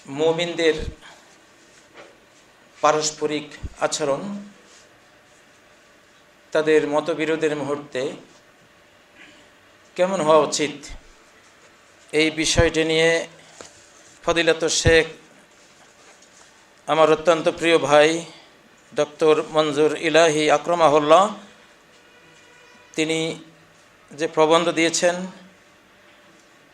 মুমিনদের পারস্পরিক আচরণ, তাদের মতবিরোধের মুহূর্তে কেমন হওয়া উচিত, এই বিষয়টি নিয়ে ফদিলাত শেখ আমার অত্যন্ত প্রিয় ভাই ডক্টর মঞ্জুর ইলাহি আকরমাহুল্লাহ তিনি যে প্রবন্ধ দিয়েছেন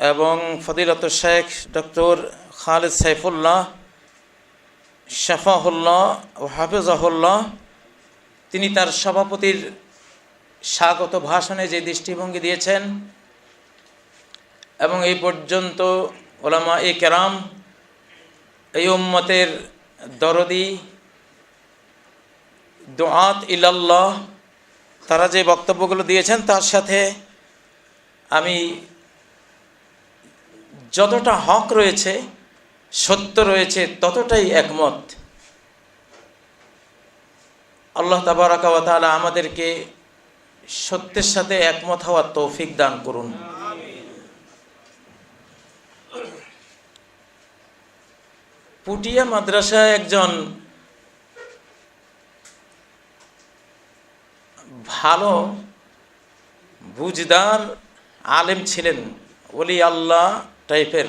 এবং ফদিলাত শেখ ডক্টর খালেদ সাইফুল্লাহ শাফাহুল্লাহ ও হাফিজাহুল্লাহ তিনি তার সভাপতির স্বাগত ভাষণে যে দৃষ্টিভঙ্গি দিয়েছেন এবং এই পর্যন্ত ওলামা কেরাম, এই উম্মতের দরদি দুআত ইলাল্লাহ, তারা যে বক্তব্যগুলো দিয়েছেন তার সাথে আমি যতটা হক রয়েছে, সত্য রয়েছে, ততটাই একমত। আল্লাহ তাবারাকা ওয়া তাআলা আমাদেরকে সত্যের সাথে একমত হওয়ার তৌফিক দান করুন। পুটিয়া মাদ্রাসায় একজন ভালো বুঝদার আলেম ছিলেন, ওলি আল্লাহ টাইপের।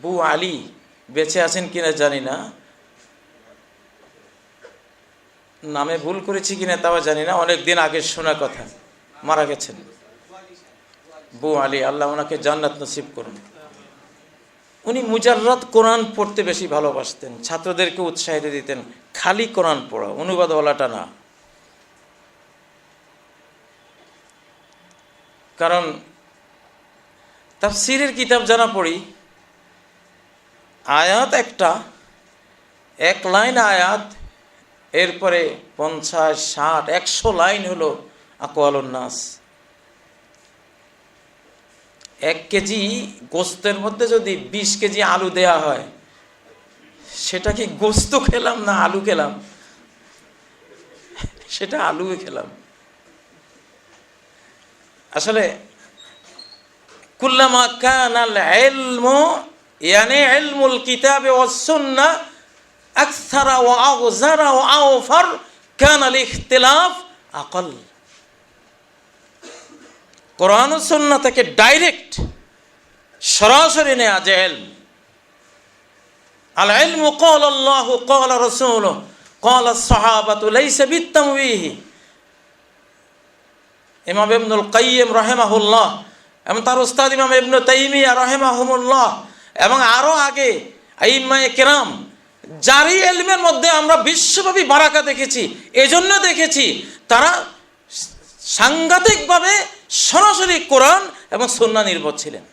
বু আলী বেঁচে আছেন কিনা জানি না, নামে ভুল করেছি কিনা তাও জানি না, অনেক দিন আগে শোনা কথা, মারা গেছেন। বু আলী, আল্লাহ ওনাকে জান্নাত নসিব করুন। উনি মুজাররাত কোরআন পড়তে বেশি ভালোবাসতেন, ছাত্রদেরকে উৎসাহিত দিতেন, খালি কোরআন পড়া, অনুবাদওয়ালাটা না। কারণ তাফসীরের কিতাব যারা পড়ি, আয়াত এক লাইন আয়াত, এরপরে 50, 60, 100 লাইন হলো আকওয়ালুন নাস। 1 কেজি গোস্তের মধ্যে যদি 20 কেজি আলু দেয়া হয়, সেটা কি গোস্ত খেলাম না আলু খেলাম? সেটা আলু খেলাম। আসলে কুল্লামা কানাল ইলমু ইয়ানি ইলমুল কিতাব ওয়াস সুন্নাহ আকসারা ওয়া আগজারা ওয়া আওফার কানাল ইখতিলাফ আকাল। কোরআন ও সুন্নাহ থেকে ডাইরেক্ট সরাসরি নেয়া যে ইলম, আল ইলমু ক্বালা আল্লাহু ক্বালা রাসূলুহু ক্বালা আস-সাহাবাতু লাইসা বিত-তামওয়িহি। ইমাম ইবনুল কাইয়্যিম রাহিমাহুল্লাহ এবং তার উস্তাদ ইমাম ইবনে তাইমিয়া রাহিমাহুমুল্লাহ এবং আরও আগে আইম্মায়ে কেরাম, যারই ইলমের মধ্যে আমরা বিশ্বব্যাপী বারাকা দেখেছি, এজন্য দেখেছি তারা সাংঘাতিকভাবে সরাসরি কোরআন এবং সুন্নাহ নির্ভর ছিলেন।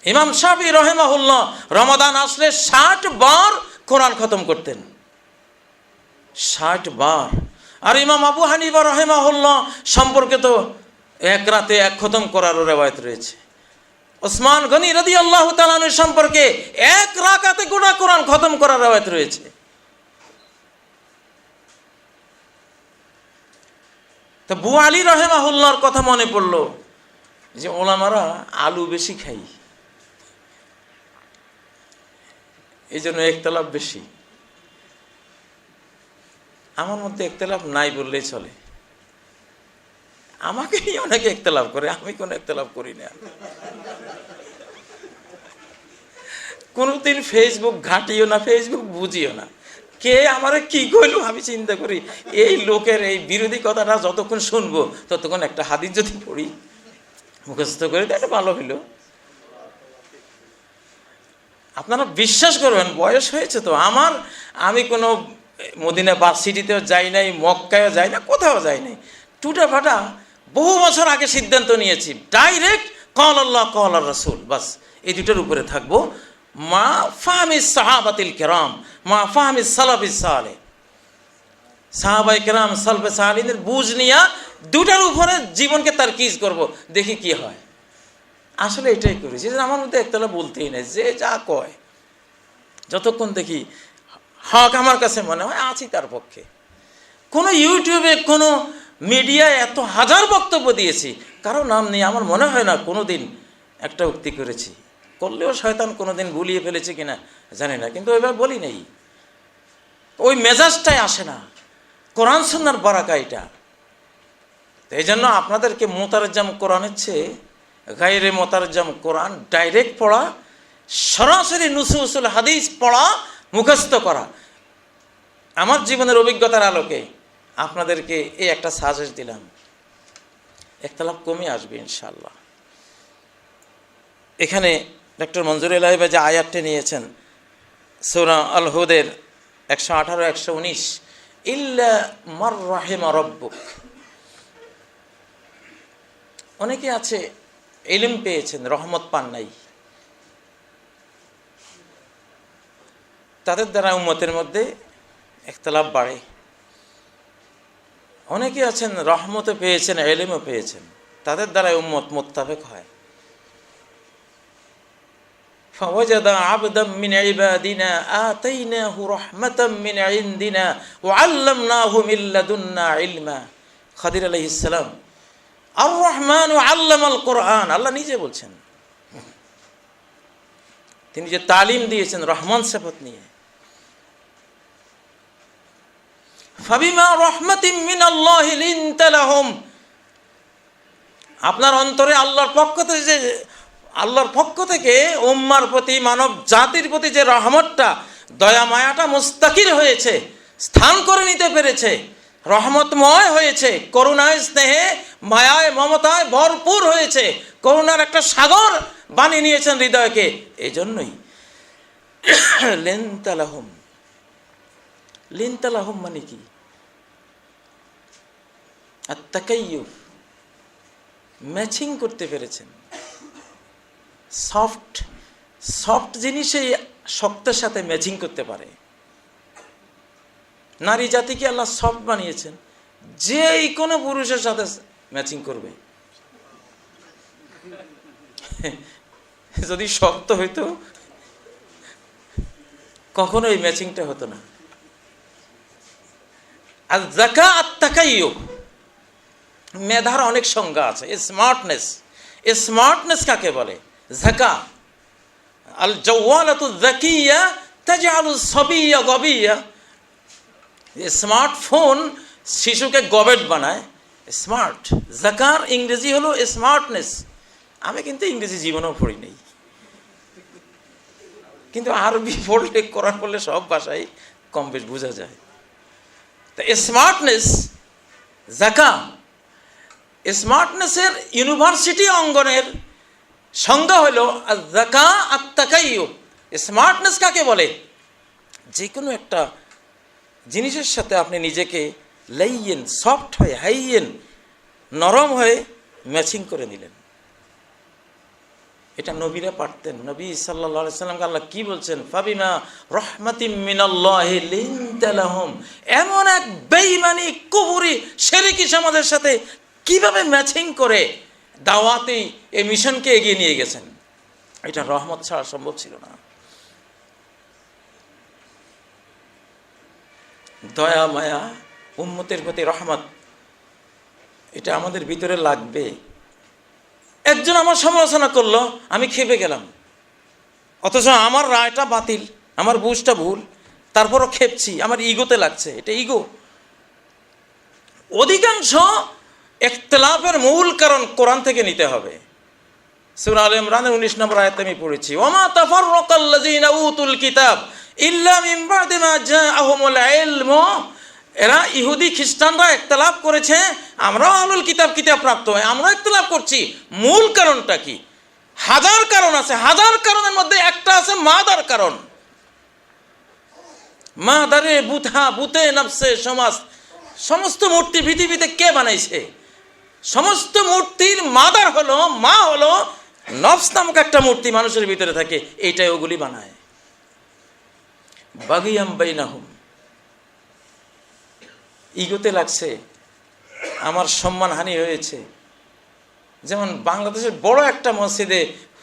ইমাম শাফি রাহিমাহুল্লাহ রমাদান আসলে 60 বার কোরআন খতম করতেন, 60 বার। আর ইমাম আবু হানিফা রাহিমাহুল্লাহ সম্পর্কে তো এক রাতে 1 খতম করার রেওয়ায়েত রয়েছে। ওসমান গনি রাদিয়াল্লাহু তাআলা আনহু সম্পর্কে 1 রাকাতে গোটা কোরআন খতম করার রেওয়ায়েত রয়েছে। তো বু আলী রাহিমাহুল্লাহর কথা মনে পড়লো যে ওলামারা আলু বেশি খাই, এই জন্য ইখতিলাফ বেশি। আমার মধ্যে ইখতিলাফ নাই বললেই চলে, আমাকেই অনেকে ইখতিলাফ করে, আমি কোনো ইখতিলাফ করি না। কোনোদিন ফেসবুক ঘাটিও না, ফেসবুক বুঝিও না, কে আমারে কি কইলো আমি চিন্তা করি এই লোকের এই বিরোধী কথাটা যতক্ষণ শুনবো ততক্ষণ একটা হাদিস যদি পড়ি মুখস্থ করি তো একটা ভালো হইলো। আপনারা বিশ্বাস করবেন, বয়স হয়েছে তো আমার, আমি কোনো মদিনা ভার্সিটিতেও যাই নাই, মক্কায়ও যাই না, কোথাও যাই নাই, টুটা ফাটা বহু বছর আগে সিদ্ধান্ত নিয়েছি ডাইরেক্ট ক্বালা আল্লাহ ক্বালা রাসূল, বাস এই দুটোর উপরে থাকবো। মা ফাহমিস সাহাবাতিল কিরাম, মা ফাহমিস সালাফিস সালেহ, সাহাবায়ে কেরাম সালফে সালিহিনের বুঝ নিয়া দুটার উপরে জীবনকে তারকিজ করব, দেখি কি হয়। আসলে এটাই করেছি, যে আমার মধ্যে একতলা বলতেই নাই, যে যা কয় যতক্ষণ দেখি হক আমার কাছে মনে হয় আছি তার পক্ষে। কোনো ইউটিউবে কোনো মিডিয়ায় এত হাজার বক্তব্য দিয়েছি, কারো নাম নেই, আমার মনে হয় না কোনো দিন একটা উক্তি করেছি। করলেও শয়তান কোনোদিন ভুলিয়ে ফেলেছে কিনা জানি না, কিন্তু ওইভাবে বলি নেই, ওই মেজাজটাই আসে না। কোরআন সুন্নাহর বারাকা এটা। তো এই জন্য আপনাদেরকে মোতারজ্জাম কোরআনের চেয়ে গায়রে মোতারজ্জাম কোরআন ডাইরেক্ট পড়া, সরাসরি নুসুসুল হাদিস পড়া, মুখস্থ করা। আমার জীবনের অভিজ্ঞতার আলোকে আপনাদেরকে এই একটা সাজেশ দিলাম, একতলাপ কমে আসবে ইনশাআল্লাহ। এখানে ডক্টর মঞ্জুর এলাহি ভাই যে আয়াতটি নিয়েছেন সূরা আল হুদের 118 119, ইল্লা মার রাহিমা রব্বুক। অনেকে আছে ইলম পেয়েছেন, রহমত পান নাই, তাদের দ্বারা উম্মতের মধ্যে ইখতিলাফ বাড়ে। অনেকে আছেন রহমতও পেয়েছেন, ইলমও পেয়েছেন, তাদের দ্বারা উম্মত মুত্তাফিক হয়। فوجد عبدا من عبادنا آتيناه رحمة من عندنا وعلمناه من لدنا علما। খাদির আলাইহিস সালাম, আর রহমান আল্লামাল কোরআন, আল্লাহ নিজে বলছেন, তিনি যে তালিম দিয়েছেন রহমান সিফাত নিয়ে। ফাবিমা রাহমাতিন মিনাল্লাহি লিনতা লাহুম, আপনার অন্তরে আল্লাহর পক্ষ থেকে উম্মার প্রতি, মানব জাতির প্রতি যে রহমতটা, দয়া মায়াটা মুস্তাকির হয়েছে, স্থান করে নিতে পেরেছে, রহমতময় হয়েছে, করুণায় স্নেহে মায়ায় মমতায় ভরপুর হয়েছে, করুণার একটা সাগর বানিয়ে নিয়েছেন হৃদয়কে। এই জন্যই লিনতালাহুম। লিনতালাহুম মানে কি? আত-তাকায়্যুফ, ম্যাচিং করতে পেরেছেন। সফট জিনিসই শক্তের সাথে ম্যাচিং করতে পারে। নারী জাতিকে আল্লাহ সফট বানিয়েছেন, যেই কোনো পুরুষের সাথে ম্যাচিং করবে। যদি শক্ত হইতো কখনো এই ম্যাচিংটা হতো না। আর যাকা আত-তাকায়্যুফ, মেধার অনেক সংজ্ঞা আছে। স্মার্টনেস কাকে বলে? যাকা আল জাওয়ালাতু যাকিয়া তাজআলু সাবিয়্যা গাবিয়্যা। স্মার্টফোন শিশুকে গবেট বানায়, স্মার্ট। যাকার ইংরেজি হলো স্মার্টনেস। আমি কিন্তু ইংরেজি জীবনেও পড়ি নেই, কিন্তু আরবি পড়লে, কোরআন পড়লে সব ভাষায় কম বেশ বোঝা যায়। তা স্মার্টনেস, যাকা, স্মার্টনেসের ইউনিভার্সিটি অঙ্গনের সংজ্ঞা হলো যাকা আত-তাকায়্যুফ। স্মার্টনেস কাকে বলে? যে কোনো একটা জিনিসের সাথে আপনি নিজেকে লাইয়েন, সফট হয়ে, হাইয়েন, নরম হয়ে ম্যাচিং করে নিলেন। এটা নবীরা পারতেন। নবী সাল্লাল্লাহু আলাইহি সাল্লামকে আল্লাহ কি বলছেন? ফাবিমা রাহমাতিম মিনাল্লাহি লিনতা লাহুম। এমন এক বেঈমানি, কুফরি, শিরকি সমাজের সাথে কিভাবে ম্যাচিং করে দাওয়াতি এই মিশনকে এগিয়ে নিয়ে গেছেন, এটা রহমত ছাড়া সম্ভব ছিল না। দয়া মায়া, উম্মতের প্রতি রহমত, এটা আমাদের ভিতরে লাগবে। একজন আমার সমালোচনা করলো, আমি খেপে গেলাম, অথচ আমার রায়টা বাতিল, আমার বুঝটা ভুল, তারপরও খেপছি, আমার ইগোতে লাগছে। এটা ইগো। অধিকাংশ ইখতিলাফের মূল কারণ কোরআন থেকে নিতে হবে। সূরা আলে ইমরানের 19 নম্বর আয়াতে আমি পড়েছি, ওয়ামা তাফাররাকাল্লাযীনা উতুল কিতাব ইল্লা মিন বা'দি মা জাআহুমুল ইলমু। এরা ইহুদি খ্রিস্টানরা ইখতিলাফ করেছে, আমরাও আহলুল কিতাব প্রাপ্ত হয়ে আমরা ইখতিলাফ করছি। মূল কারণটা কি? হাজার কারণ আছে, হাজার কারণের মধ্যে একটা আছে মাদার কারণ। মাদারে বুথা, বুতে নফসে সমাজ। সমস্ত মূর্তি পৃথিবীতে কে বানাইছে? সমস্ত মূর্তির মাদার হলো, মা হলো নফস নামক একটা মূর্তি মানুষের ভিতরে থাকে, এইটাই ওগুলি বানায়। বাগিয়াম বাইনাহুম, ইগোতে লাগছে, আমার সম্মানহানি হয়েছে। যেমন বাংলাদেশের বড় একটা মসজিদে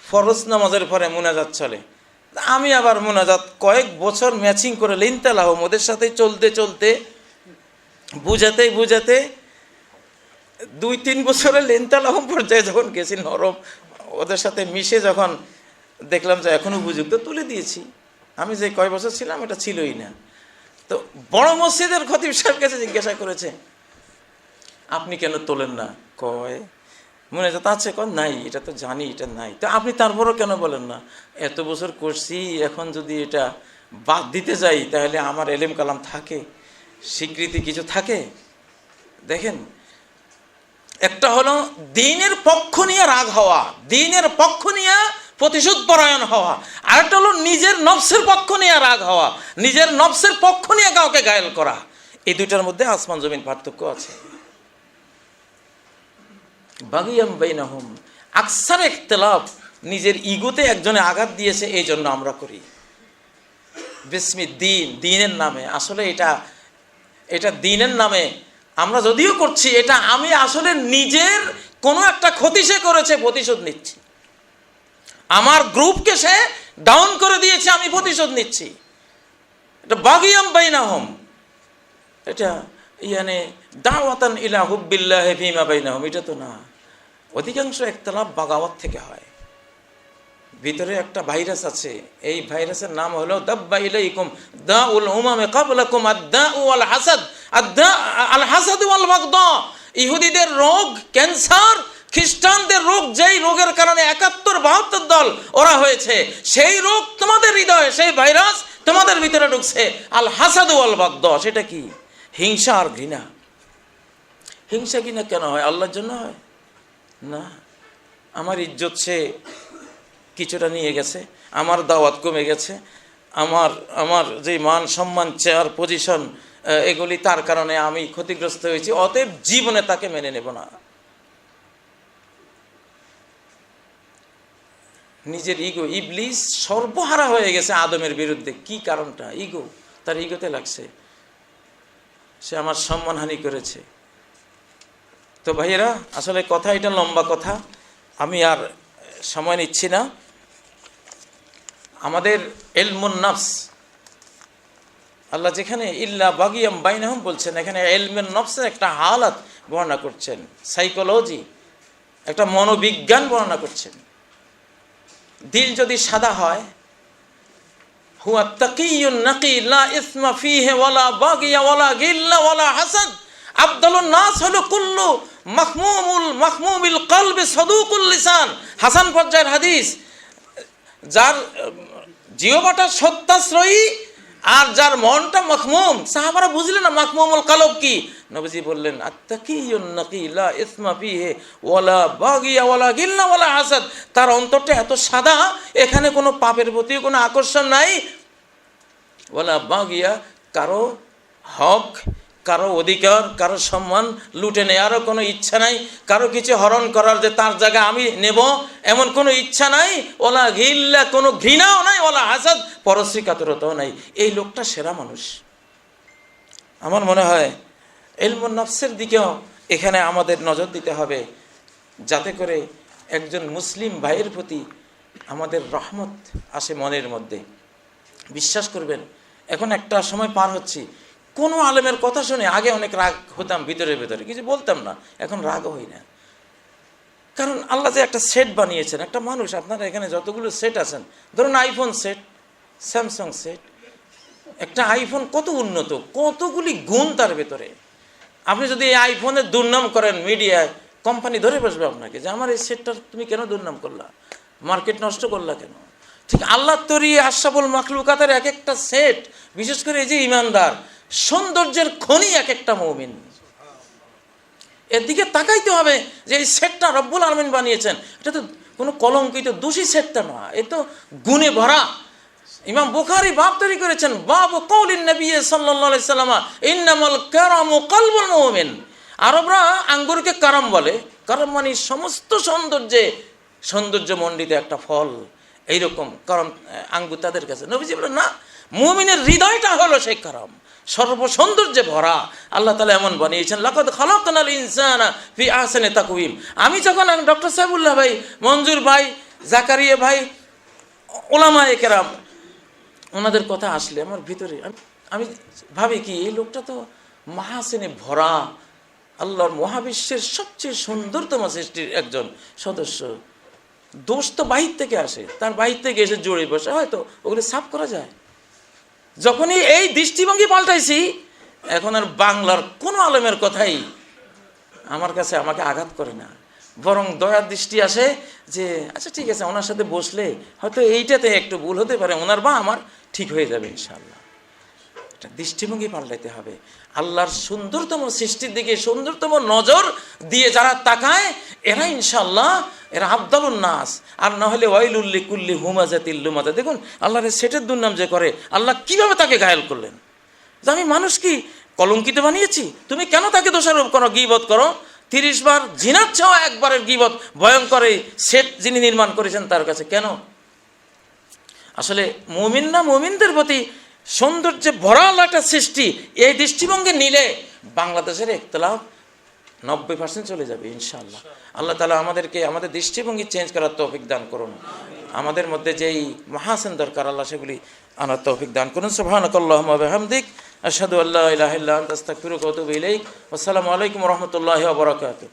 ফরজ নামাজের পরে মুনাজাত চলে, আমি আবার মুনাজাত কয়েক বছর ম্যাচিং করে লিনতালাহুম, ওদের সাথে চলতে চলতে বুঝাতে 2-3 বছরের লিনতালাহুম পর্যায়ে যখন গেছি, নরম ওদের সাথে মিশে যখন দেখলাম যে এখন উপযুক্ত, তুলে দিয়েছি। আমি যে কয় বছর ছিলাম এটা ছিলই না। তো বড় মসজিদের খতিব সাহেব কাছে জিজ্ঞাসা করেছে, আপনি কেন তোলেন না? কয় মনে হচ্ছে তা আছে, নাই এটা তো জানি এটা নাই, তো আপনি তারপরও কেন বলেন না? এত বছর করছি, এখন যদি এটা বাদ দিতে যাই তাহলে আমার এলেম কালাম থাকে, স্বীকৃতি কিছু থাকে। দেখেন, একটা হলো দ্বীনের পক্ষ নিয়ে রাগ হওয়া, দ্বীনের পক্ষ নিয়ে প্রতিশোধ পরায়ণ হওয়া, আরেকটা হলো নিজের নফসের পক্ষ নিয়ে রাগ হওয়া, নিজের নফসের পক্ষ নিয়ে কাউকে ঘায়েল করা। এই দুইটার মধ্যে আসমান জমিন পার্থক্য আছে। বাগিয়াম বাইনাহুম, আকসার ইখতিলাফ নিজের ইগোতে একজনে আঘাত দিয়েছে, এই জন্য আমরা করি। বিসমি দ্বীন, দ্বীনের নামে। আসলে এটা দ্বীনের নামে আমরা যদিও করছি, এটা আমি আসলে নিজের কোনো একটা ক্ষতি সে করেছে, প্রতিশোধ নিচ্ছি। আমার গ্রুপকে সে ডাউন করে দিয়েছে, আমি প্রতিশোধ নিচ্ছি। এটা বাগিয়াম বাইনাহুম, এটা ইয়ানে দাওয়াতান ইলা হুব্বিল্লাহ ফীমা বাইনাহুম, এটা তো না। অধিকাংশ ইখতিলাফ বাগাওয়াত থেকে হয়। ভিতরে একটা ভাইরাস আছে, এই ভাইরাসের নাম হলো দাব্বা ইলাইকুম দাউল উমামে ক্বাবলাকুম আদ-দাউ ওয়াল হাসাদ, আল হাসাদ ওয়াল বাগদা। ইহুদিদের রোগ ক্যান্সার, খ্রিস্টানদের রোগ, যেই রোগের কারণে ৭১-৭২ দল ওরা হয়েছে, সেই রোগ তোমাদের হৃদয়ে, সেই ভাইরাস তোমাদের ভিতরে ঢুকছে। আল হাসাদ ওয়াল বাগদা, সেটা কি? হিংসা আর ঘৃণা। হিংসা ঘৃণা কেন হয়? আল্লাহর জন্য হয় না। আমার ইজ্জত সে কিছুটা নিয়ে গেছে, আমার দাওয়াত কমে গেছে, আমার যে মান সম্মান, চেয়ার, পজিশন, এগুলি তার কারণে আমি ক্ষতিগ্রস্ত হয়েছি, অতএব জীবনে তাকে মেনে নেব না। নিজের ইগো। ইবলিস সর্বহারা হয়ে গেছে আদমের বিরুদ্ধে। কি কারণটা? ইগো। তার ইগোতে লাগছে, সে আমার সম্মানহানি করেছে। তো ভাইয়েরা, আসলে কথা এটা লম্বা কথা, আমি আর সময় নিচ্ছি না। আমাদের ইলমুন নফস, আল্লাহ যেখানে ইল্লা বাগিয়াম বাইনাহুম বলছেন, এখানে ইলমুন নফসের একটা হালাত বর্ণনা করছেন, সাইকোলজি, একটা মনোবিজ্ঞান বর্ণনা করছেন। দিল যদি সাদা হয়, হুয়া তাকিয়ুন নাকি লা ইসমা ফিহি ওয়ালা বাগিয়া ওয়ালা গিল্লা ওয়ালা হাসাদ। আফদালুন নাস হলো কুল্লু মাখমুমিল কলবি সাদুকুল লিসান। হাসান পর্যায়ের হাদিস। যার জিহ্বাটা সত্যাশ্রয়ী আর যার মনটা মখমুম। সাহাবারা বুঝলেন না মাখমুমুল কলব কি। নবীজি বললেন, আত্তাকিয়ুন নাকি লা ইসমা ফিহি ওয়ালা বাগিয়া ওয়ালা গিল্লা ওয়ালা হাসাদ। তার অন্তরটা এত সাদা, এখানে কোনো পাপের প্রতি কোনো আকর্ষণ নাই। ওয়ালা বাগিয়া, কারো হক, কারো অধিকার, কারো সম্মান লুটে নেওয়ারও কোনো ইচ্ছা নাই, কারো কিছু হরণ করার যে তার জায়গা আমি নেব এমন কোনো ইচ্ছা নাই। ওলা গিল্লা, কোনো ঘৃণাও নাই। ওলা হাসাদ, পরশ্রী কাতরতাও নাই। এই লোকটা সেরা মানুষ। আমার মনে হয় ইলমুন নফসের দিকেও এখানে আমাদের নজর দিতে হবে, যাতে করে একজন মুসলিম ভাইয়ের প্রতি আমাদের রহমত আসে মনের মধ্যে। বিশ্বাস করবেন, এখন একটা সময় পার হচ্ছি, কোনো আলেমের কথা শুনে আগে অনেক রাগ হতাম, ভিতরে ভেতরে কিছু বলতাম না, এখন রাগও হই না। কারণ আল্লাহ যে একটা সেট বানিয়েছেন, একটা মানুষ, আপনারা এখানে যতগুলো সেট আছেন, ধরুন আইফোন সেট, স্যামসাং সেট, একটা আইফোন কত উন্নত, কতগুলি গুণ তার ভেতরে। আপনি যদি এই আইফোনের দুর্নাম করেন মিডিয়ায়, কোম্পানি ধরে বসবে আপনাকে যে আমার এই সেটটার তুমি কেন দুর্নাম করলা, মার্কেট নষ্ট করলা কেন। ঠিক আল্লাহর তৈরি আশরাফুল মাখলুকাতের এক একটা সেট, বিশেষ করে এই যে ইমানদার, সৌন্দর্যের খনি এক একটা মুমিন। এর দিকে তাকাইতে হবে যে এই সেটটা রব্বুল আলামিন বানিয়েছেন, এটা তো কোনো কলঙ্কিত দোষী সেটটা না, এ তো গুণে ভরা। ইমাম বুখারী বাব তৈরি করেছেন, বাবু কওলিন নবী সাল্লাল্লাহু আলাইহি সাল্লাম ইন্নামাল কারামু কলবুল মুমিন। আরবরা আঙ্গুরকে কারাম বলে। কারাম মানে সমস্ত সৌন্দর্যমণ্ডিত একটা ফল, এইরকম কারণ আঙ্গুর তাদের কাছে। নবীজি বলেন না, মুমিনের হৃদয়টা হলো সেই কারাম, সর্বসৌন্দর্যে ভরা। আল্লাহ তাআলা এমন বানিয়েছেন, লাকাদ খালাকনাল ইনসানা ফি আহসানি তাকওয়িম। আমি যখন ডক্টর সাহেবুল্লাহ ভাই, মঞ্জুর ভাই, জাকারিয়া ভাই, ওলামায়ে কেরাম, ওনাদের কথা আসলে আমার ভিতরে আমি ভাবি কি, এই লোকটা তো মাহাসিনে ভরা, আল্লাহর মহাবিশ্বের সবচেয়ে সুন্দরতম সৃষ্টির একজন সদস্য। দোষ তো বাহির থেকে আসে, তার বাহির থেকে এসে জড়ে বসে, হয়তো ওগুলো সাফ করা যায়। যখনই এই দৃষ্টিভঙ্গি পাল্টাইছি, এখন আর বাংলার কোনো আলেমের কথাই আমার কাছে আমাকে আঘাত করে না, বরং দয়ার দৃষ্টি আসে যে আচ্ছা ঠিক আছে, ওনার সাথে বসলে হয়তো এইটাতে একটু ভুল হতে পারে, ওনার বা আমার ঠিক হয়ে যাবে ইনশাআল্লাহ। এটা দৃষ্টিভঙ্গি পাল্টাইতে হবে। আল্লাহর সুন্দরতম সৃষ্টির দিকে সুন্দরতম নজর দিয়ে যারা তাকায়, এরা ইনশাআল্লাহ এরা আফদালুন নাস। আর না হলে ওয়াইলুল্লি কুল্লি হুমাজাতিল লুমাজা। দেখুন আল্লাহর সেটের দুর্নাম যে করে, আল্লাহ কিভাবে তাকে ঘায়েল করলেন, যে আমি মানুষ কি কলঙ্কিত বানিয়েছি, তুমি কেন তাকে দোষারোপ করো, গীবত করো। 30 বার জিনার চাও একবারের গীবত ভয়ঙ্কর এই সেট যিনি নির্মাণ করেছেন তার কাছে কেন? আসলে মুমিন না মুমিনদের প্রতি সৌন্দর্যে ভরা একটা সৃষ্টি, এই দৃষ্টিভঙ্গি নিলে বাংলাদেশের ইখতিলাফ 90% চলে যাবে ইনশাআল্লাহ। আল্লাহ তাআলা আমাদেরকে আমাদের দৃষ্টিভঙ্গি চেঞ্জ করার তৌফিক দান করুন। আমাদের মধ্যে যেই মাহাসিন দরকার আল্লাহ সেগুলি আনার তৌফিক দান করুন। সুবহানাকাল্লাহুম্মা ওয়া বিহামদিক, আশহাদু আল্লা ইলাহা ইল্লা আনতা, আস্তাগফিরুকা ওয়া আতুবু ইলাইক। আসসালামু আলাইকুম ওয়া রাহমাতুল্লাহি ওয়া বারাকাতুহু।